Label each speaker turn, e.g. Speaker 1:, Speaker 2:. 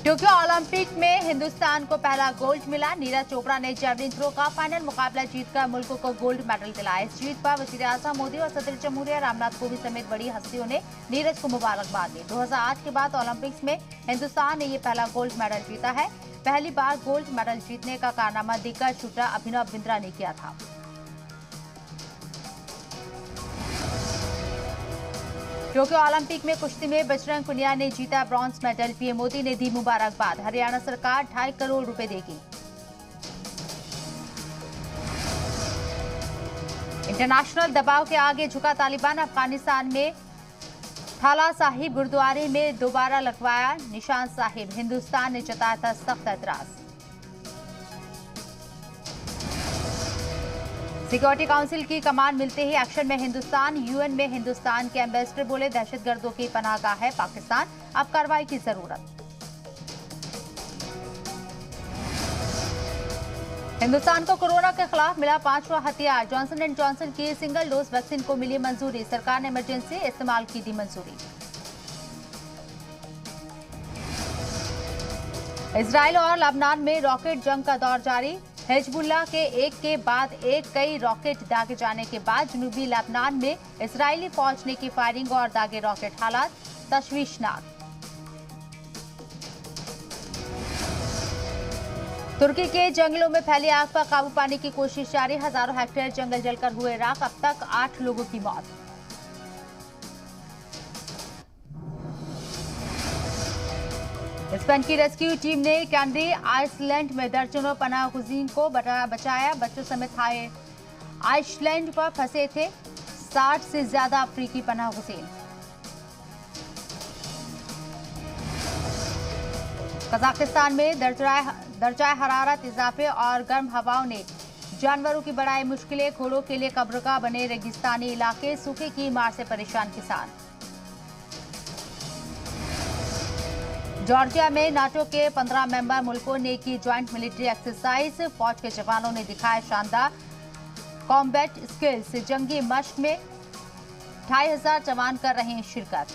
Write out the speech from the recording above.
Speaker 1: Tokyo Olympic में हिंदुस्तान को पहला गोल्ड मिला। नीरज चोपड़ा ने जेवलिन थ्रो का फाइनल मुकाबला जीतकर मुल्क को गोल्ड मेडल दिलाया। इस जीत पर वज़ीर-ए-आज़म मोदी और सदर जमहूरिया रामनाथ कोविंद समेत बड़ी हस्तियों ने नीरज को मुबारकबाद दी। 2008 के बाद ओलंपिक्स में हिंदुस्तान ने ये पहला गोल्ड मेडल जीता है। पहली बार गोल्ड मेडल जीतने का कारनामा दिग्गज शूटर अभिनव बिंद्रा ने किया था। टोक्यो ओलंपिक में कुश्ती में बजरंग पुनिया ने जीता ब्रॉन्ज मेडल। पीएम मोदी ने दी मुबारकबाद। हरियाणा सरकार 2.5 करोड़ रुपए देगी। इंटरनेशनल दबाव के आगे झुका तालिबान। अफगानिस्तान में थाला साहिब गुरुद्वारे में दोबारा लगवाया निशान साहिब। हिंदुस्तान ने जताया था सख्त एतराज। सिक्योरिटी काउंसिल की कमान मिलते ही एक्शन में हिंदुस्तान। यूएन में हिंदुस्तान के एम्बेसडर बोले, दहशतगर्दों की पनाहगाह है पाकिस्तान, अब कार्रवाई की जरूरत। हिंदुस्तान को कोरोना के खिलाफ मिला 5वां हथियार। जॉनसन एंड जॉनसन की सिंगल डोज वैक्सीन को मिली मंजूरी। सरकार ने इमरजेंसी इस्तेमाल की दी मंजूरी। इजराइल और लेबनान में रॉकेट जंग का दौर जारी। हिजबुल्लाह के एक के बाद एक कई रॉकेट दागे जाने के बाद जनूबी लेबनान में इजरायली फौज ने की फायरिंग और दागे रॉकेट। हालात तशवीशनाक। तुर्की के जंगलों में फैली आग पर काबू पाने की कोशिश जारी। हजारों हेक्टेयर जंगल जलकर हुए राख। अब तक 8 लोगों की मौत। स्पेन की रेस्क्यू टीम ने कैनरी आइसलैंड में दर्जनों पनाहगजीन को बचाया। बच्चों समेत आइसलैंड पर फंसे थे 60 से ज्यादा अफ्रीकी पनाहगजीन। कजाकिस्तान में दर्जाए हरारत इजाफे और गर्म हवाओं ने जानवरों की बढ़ाई मुश्किलें। घोड़ों के लिए कब्रगाह बने रेगिस्तानी इलाके। सूखे की मार से परेशान किसान। जॉर्जिया में नाटो के 15 मेंबर मुल्कों ने की ज्वाइंट मिलिट्री एक्सरसाइज। फौज के जवानों ने दिखाया शानदार कॉम्बैट स्किल्स। जंगी मश्क में 2500 जवान कर रहे हैं शिरकत।